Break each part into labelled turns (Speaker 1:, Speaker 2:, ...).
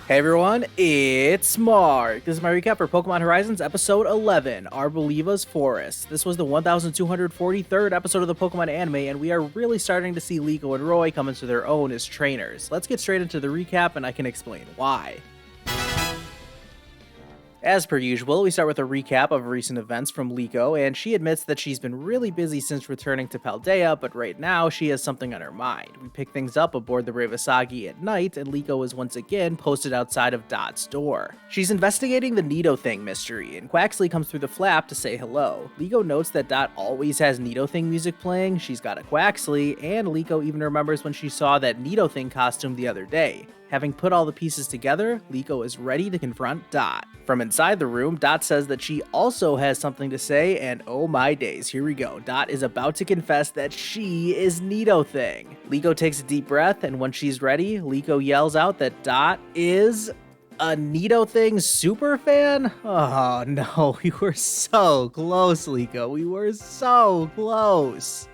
Speaker 1: Hey everyone, it's Mark. This is my recap for Pokémon Horizons episode 11, Arboliva's Forest. This was the 1243rd episode of the Pokémon anime, and we are really starting to see Liko and Roy come into their own as trainers. Let's get straight into the recap and I can explain why. As per usual, we start with a recap of recent events from Liko, and she admits that she's been really busy since returning to Paldea, but right now she has something on her mind. We pick things up aboard the Ravasagi at night, and Liko is once again posted outside of Dot's door. She's investigating the Nidothing mystery, and Quaxley comes through the flap to say hello. Liko notes that Dot always has Nidothing music playing, she's got a Quaxley, and Liko even remembers when she saw that Nidothing costume the other day. Having put all the pieces together, Liko is ready to confront Dot. From inside the room, Dot says that she also has something to say, and oh my days, here we go. Dot is about to confess that she is Nidothing. Liko takes a deep breath, and when she's ready, Liko yells out that Dot is a Nidothing superfan? Oh no, we were so close, Liko. We were so close.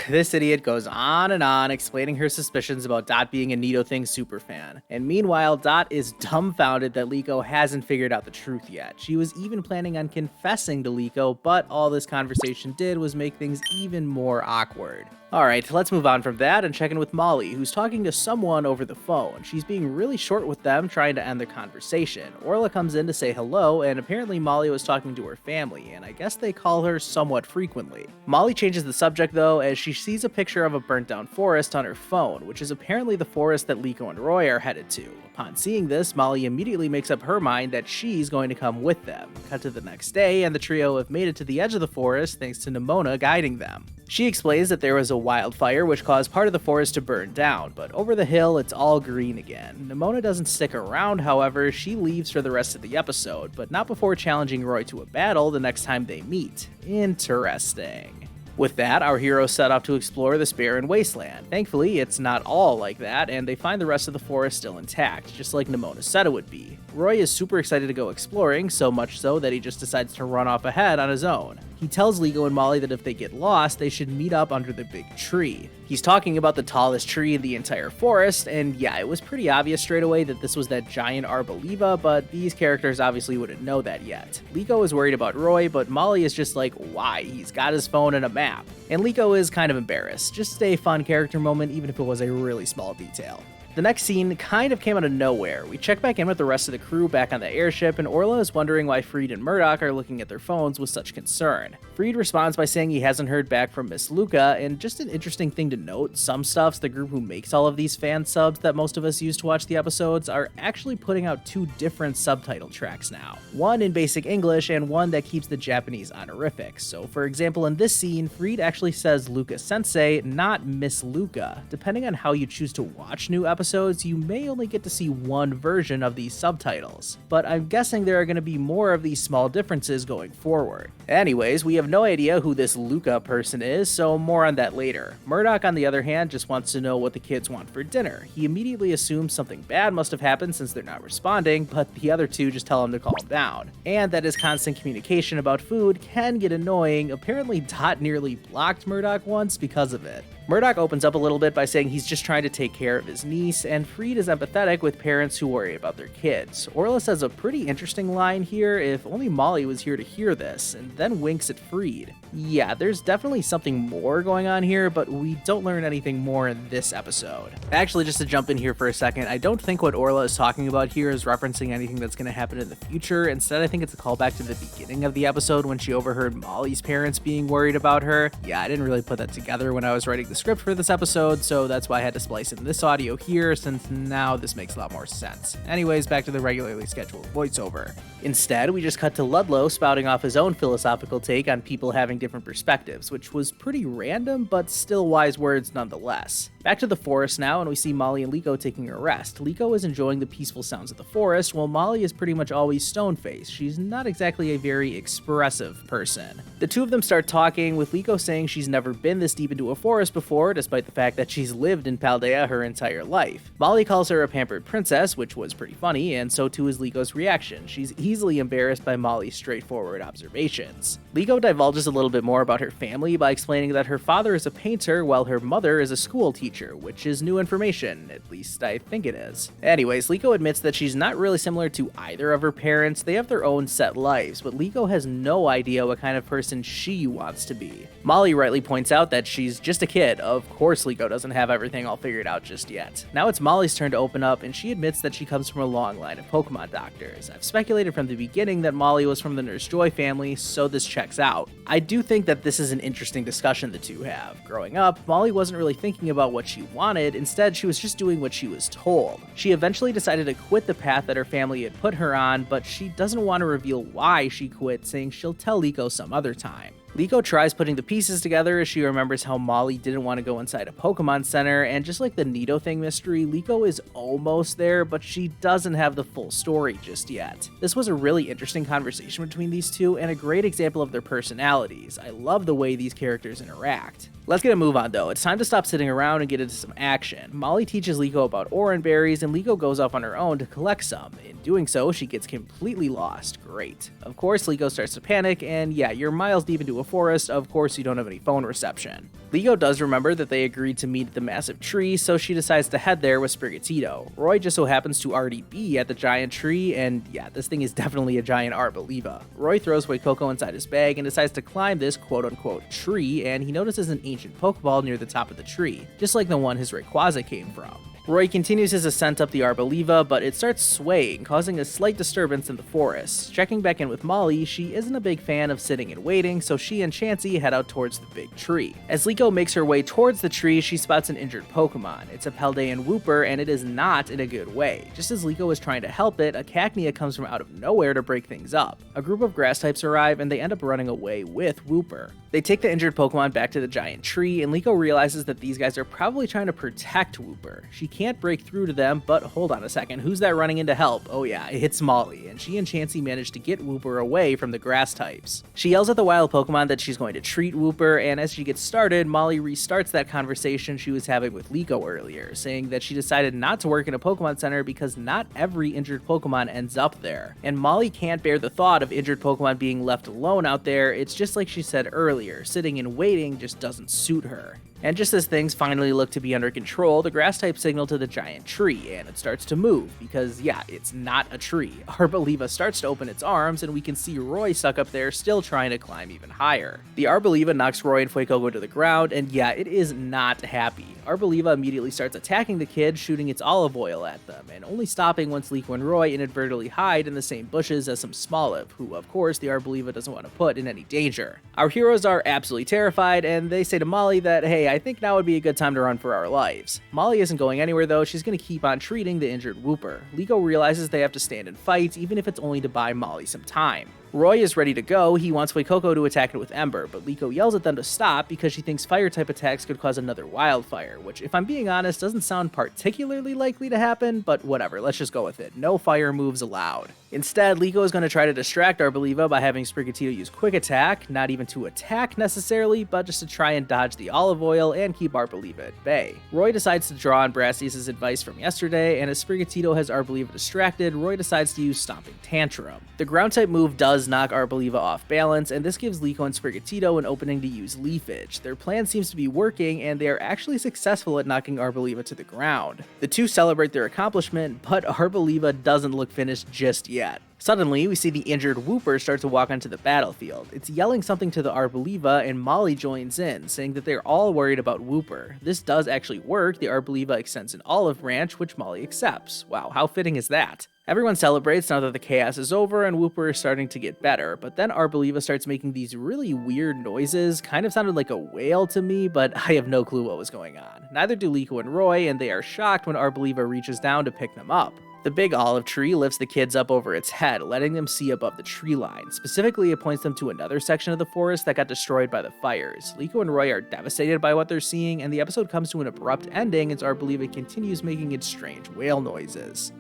Speaker 1: This idiot goes on and on explaining her suspicions about Dot being a Nidothing superfan. And meanwhile, Dot is dumbfounded that Liko hasn't figured out the truth yet. She was even planning on confessing to Liko, but all this conversation did was make things even more awkward. Alright, let's move on from that and check in with Molly, who's talking to someone over the phone. She's being really short with them, trying to end their conversation. Orla comes in to say hello, and apparently Molly was talking to her family, and I guess they call her somewhat frequently. Molly changes the subject though, as she sees a picture of a burnt down forest on her phone, which is apparently the forest that Liko and Roy are headed to. Upon seeing this, Molly immediately makes up her mind that she's going to come with them. Cut to the next day, and the trio have made it to the edge of the forest thanks to Nemona guiding them. She explains that there was a wildfire which caused part of the forest to burn down, but over the hill it's all green again. Nemona doesn't stick around, however, she leaves for the rest of the episode, but not before challenging Roy to a battle the next time they meet. Interesting. With that, our heroes set off to explore the SPEYERE wasteland. Thankfully, it's not all like that, and they find the rest of the forest still intact, just like Nemona said it would be. Roy is super excited to go exploring, so much so that he just decides to run off ahead on his own. He tells Liko and Molly that if they get lost, they should meet up under the big tree. He's talking about the tallest tree in the entire forest, and yeah, it was pretty obvious straight away that this was that giant Arboliva, but these characters obviously wouldn't know that yet. Liko is worried about Roy, but Molly is just like, why? He's got his phone and a map. And Liko is kind of embarrassed. Just a fun character moment, even if it was a really small detail. The next scene kind of came out of nowhere. We check back in with the rest of the crew back on the airship, and Orla is wondering why Freed and Murdoch are looking at their phones with such concern. Freed responds by saying he hasn't heard back from Miss Luca, and just an interesting thing to note, some stuffs, the group who makes all of these fan subs that most of us use to watch the episodes, are actually putting out two different subtitle tracks now. One in basic English, and one that keeps the Japanese honorifics. So for example, in this scene, Freed actually says Luca Sensei, not Miss Luca. Depending on how you choose to watch new episodes, you may only get to see one version of these subtitles, but I'm guessing there are going to be more of these small differences going forward. Anyways, we have no idea who this Luca person is, so more on that later. Murdoch, on the other hand, just wants to know what the kids want for dinner. He immediately assumes something bad must have happened since they're not responding, but the other two just tell him to calm down, and that his constant communication about food can get annoying. Apparently Dot nearly blocked Murdoch once because of it. Murdoch opens up a little bit by saying he's just trying to take care of his niece, and Freed is empathetic with parents who worry about their kids. Orla says a pretty interesting line here, if only Molly was here to hear this, and then winks at Freed. Yeah, there's definitely something more going on here, but we don't learn anything more in this episode. Actually, just to jump in here for a second, I don't think what Orla is talking about here is referencing anything that's going to happen in the future. Instead, I think it's a callback to the beginning of the episode when she overheard Molly's parents being worried about her. Yeah, I didn't really put that together when I was writing the script for this episode, so that's why I had to splice in this audio here, since now this makes a lot more sense. Anyways, back to the regularly scheduled voiceover. Instead, we just cut to Ludlow spouting off his own philosophical take on people having different perspectives, which was pretty random, but still wise words nonetheless. Back to the forest now, and we see Molly and Liko taking a rest. Liko is enjoying the peaceful sounds of the forest, while Molly is pretty much always stone-faced. She's not exactly a very expressive person. The two of them start talking, with Liko saying she's never been this deep into a forest before, despite the fact that she's lived in Paldea her entire life. Molly calls her a pampered princess, which was pretty funny, and so too is Liko's reaction. She's easily embarrassed by Molly's straightforward observations. Liko divulges a little bit more about her family by explaining that her father is a painter while her mother is a school teacher. creature, which is new information, at least I think it is. Anyways, Liko admits that she's not really similar to either of her parents. They have their own set lives, but Liko has no idea what kind of person she wants to be. Molly rightly points out that she's just a kid. Of course Liko doesn't have everything all figured out just yet. Now it's Molly's turn to open up, and she admits that she comes from a long line of Pokemon doctors. I've speculated from the beginning that Molly was from the Nurse Joy family, so this checks out. I do think that this is an interesting discussion the two have. Growing up, Molly wasn't really thinking about what she wanted, instead she was just doing what she was told. She eventually decided to quit the path that her family had put her on, but she doesn't want to reveal why she quit, saying she'll tell Liko some other time. Liko tries putting the pieces together as she remembers how Molly didn't want to go inside a Pokemon Center, and just like the Nidothing mystery, Liko is almost there, but she doesn't have the full story just yet. This was a really interesting conversation between these two, and a great example of their personalities. I love the way these characters interact. Let's get a move on though. It's time to stop sitting around and get into some action. Molly teaches Liko about Oran berries, and Liko goes off on her own to collect some. In doing so, she gets completely lost. Great. Of course, Liko starts to panic, and yeah, you're miles deep into a forest, of course you don't have any phone reception. Liko does remember that they agreed to meet at the massive tree, so she decides to head there with Sprigatito. Roy just so happens to already be at the giant tree, and yeah, this thing is definitely a giant Arboliva. Roy throws Fuecoco inside his bag and decides to climb this quote-unquote tree, and he notices an ancient Pokeball near the top of the tree, just like the one his Rayquaza came from. Roy continues his ascent up the Arboliva, but it starts swaying, causing a slight disturbance in the forest. Checking back in with Molly, she isn't a big fan of sitting and waiting, so she and Chansey head out towards the big tree. As Liko makes her way towards the tree, she spots an injured Pokemon. It's a Paldean Wooper, and it is not in a good way. Just as Liko is trying to help it, a Cacnea comes from out of nowhere to break things up. A group of grass types arrive, and they end up running away with Wooper. They take the injured Pokemon back to the giant tree, and Liko realizes that these guys are probably trying to protect Wooper. She can't break through to them, but hold on a second, who's that running in to help? Oh yeah, it's Molly, and she and Chansey manage to get Wooper away from the grass types. She yells at the wild Pokemon that she's going to treat Wooper, and as she gets started, Molly restarts that conversation she was having with Liko earlier, saying that she decided not to work in a Pokemon Center because not every injured Pokemon ends up there. And Molly can't bear the thought of injured Pokemon being left alone out there. It's just like she said earlier, sitting and waiting just doesn't suit her. And just as things finally look to be under control, the grass type signal to the giant tree, and it starts to move, because yeah, it's not a tree. Arboliva starts to open its arms, and we can see Roy stuck up there still trying to climb even higher. The Arboliva knocks Roy and Fuecoco to the ground, and yeah, it is not happy. Arboliva immediately starts attacking the kid, shooting its olive oil at them, and only stopping once Liko and Roy inadvertently hide in the same bushes as some Smoliv, who of course the Arboliva doesn't want to put in any danger. Our heroes are absolutely terrified, and they say to Molly that, hey, I think now would be a good time to run for our lives. Molly isn't going anywhere though, she's going to keep on treating the injured Wooper. Liko realizes they have to stand and fight, even if it's only to buy Molly some time. Roy is ready to go. He wants Fuecoco to attack it with Ember, but Liko yells at them to stop because she thinks fire-type attacks could cause another wildfire, which, if I'm being honest, doesn't sound particularly likely to happen, but whatever, let's just go with it. No fire moves allowed. Instead, Liko is going to try to distract Arboliva by having Sprigatito use Quick Attack, not even to attack necessarily, but just to try and dodge the olive oil and keep Arboliva at bay. Roy decides to draw on Brassius' advice from yesterday, and as Sprigatito has Arboliva distracted, Roy decides to use Stomping Tantrum. The ground-type move does knock Arboliva off balance, and this gives Liko and Sprigatito an opening to use Leafage. Their plan seems to be working, and they are actually successful at knocking Arboliva to the ground. The two celebrate their accomplishment, but Arboliva doesn't look finished just yet. Suddenly, we see the injured Wooper start to walk onto the battlefield. It's yelling something to the Arboliva, and Molly joins in, saying that they're all worried about Wooper. This does actually work. The Arboliva extends an olive branch, which Molly accepts. Wow, how fitting is that? Everyone celebrates now that the chaos is over and Wooper is starting to get better, but then Arboliva starts making these really weird noises, kind of sounded like a whale to me, but I have no clue what was going on. Neither do Liko and Roy, and they are shocked when Arboliva reaches down to pick them up. The big olive tree lifts the kids up over its head, letting them see above the tree line. Specifically, it points them to another section of the forest that got destroyed by the fires. Liko and Roy are devastated by what they're seeing, and the episode comes to an abrupt ending as Arboliva continues making its strange whale noises.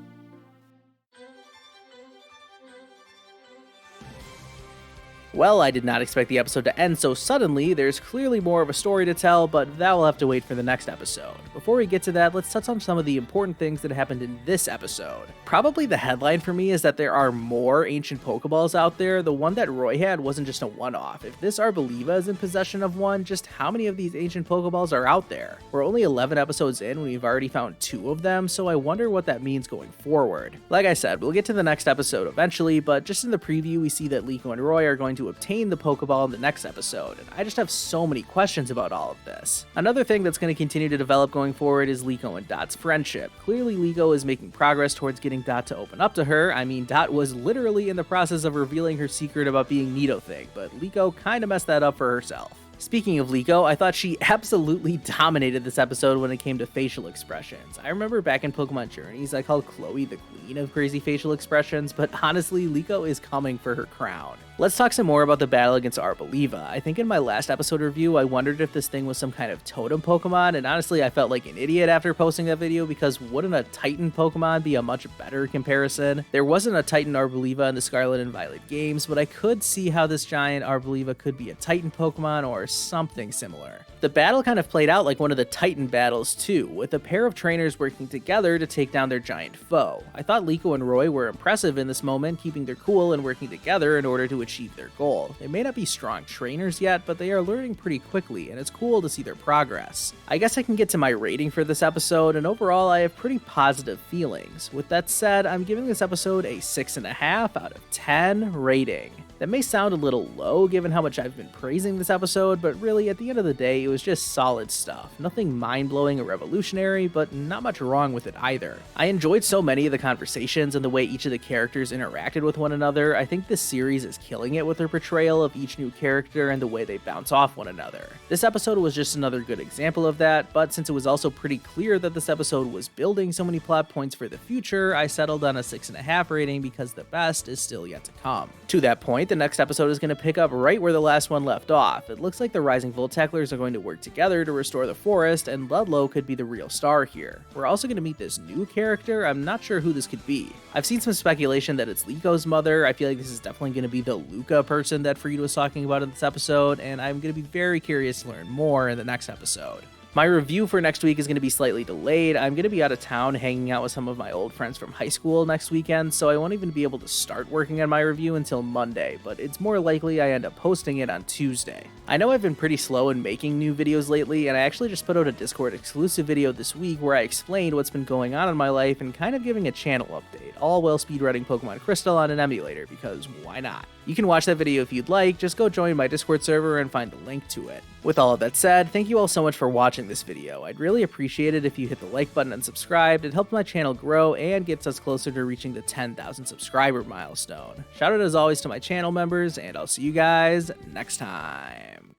Speaker 1: Well, I did not expect the episode to end so suddenly. There's clearly more of a story to tell, but that will have to wait for the next episode. Before we get to that, let's touch on some of the important things that happened in this episode. Probably the headline for me is that there are more ancient Pokeballs out there. The one that Roy had wasn't just a one-off. If this Arboliva is in possession of one, just how many of these ancient Pokeballs are out there? We're only 11 episodes in when we've already found 2 of them, so I wonder what that means going forward. Like I said, we'll get to the next episode eventually, but just in the preview we see that Liko and Roy are going to obtain the Pokeball in the next episode, and I just have so many questions about all of this. Another thing that's going to continue to develop going forward is Liko and Dot's friendship. Clearly Liko is making progress towards getting Dot to open up to her. I mean, Dot was literally in the process of revealing her secret about being Nidothing, but Liko kinda messed that up for herself. Speaking of Liko, I thought she absolutely dominated this episode when it came to facial expressions. I remember back in Pokemon Journeys, I called Chloe the queen of crazy facial expressions, but honestly, Liko is coming for her crown. Let's talk some more about the battle against Arboliva. I think in my last episode review, I wondered if this thing was some kind of totem Pokemon, and honestly, I felt like an idiot after posting that video because wouldn't a Titan Pokemon be a much better comparison? There wasn't a Titan Arboliva in the Scarlet and Violet games, but I could see how this giant Arboliva could be a Titan Pokemon or something similar. The battle kind of played out like one of the Titan battles too, with a pair of trainers working together to take down their giant foe. I thought Liko and Roy were impressive in this moment, keeping their cool and working together in order to achieve their goal. They may not be strong trainers yet, but they are learning pretty quickly, and it's cool to see their progress. I guess I can get to my rating for this episode, and overall I have pretty positive feelings. With that said, I'm giving this episode a 6.5 out of 10 rating. That may sound a little low given how much I've been praising this episode, but really at the end of the day, it was just solid stuff. Nothing mind-blowing or revolutionary, but not much wrong with it either. I enjoyed so many of the conversations and the way each of the characters interacted with one another. I think this series is killing it with their portrayal of each new character and the way they bounce off one another. This episode was just another good example of that, but since it was also pretty clear that this episode was building so many plot points for the future, I settled on a 6.5 rating because the best is still yet to come. To that point, the next episode is going to pick up right where the last one left off. It looks like the Rising Volteclers are going to work together to restore the forest, and Ludlow could be the real star here. We're also going to meet this new character. I'm not sure who this could be. I've seen some speculation that it's Liko's mother. I feel like this is definitely going to be the Luca person that Freed was talking about in this episode, and I'm going to be very curious to learn more in the next episode. My review for next week is going to be slightly delayed. I'm going to be out of town hanging out with some of my old friends from high school next weekend, so I won't even be able to start working on my review until Monday, but it's more likely I end up posting it on Tuesday. I know I've been pretty slow in making new videos lately, and I actually just put out a Discord exclusive video this week where I explained what's been going on in my life and kind of giving a channel update, all while speedrunning Pokemon Crystal on an emulator, because why not? You can watch that video if you'd like, just go join my Discord server and find the link to it. With all of that said, thank you all so much for watching this video. I'd really appreciate it if you hit the like button and subscribed. It helps my channel grow and gets us closer to reaching the 10,000 subscriber milestone. Shout out as always to my channel members, and I'll see you guys next time.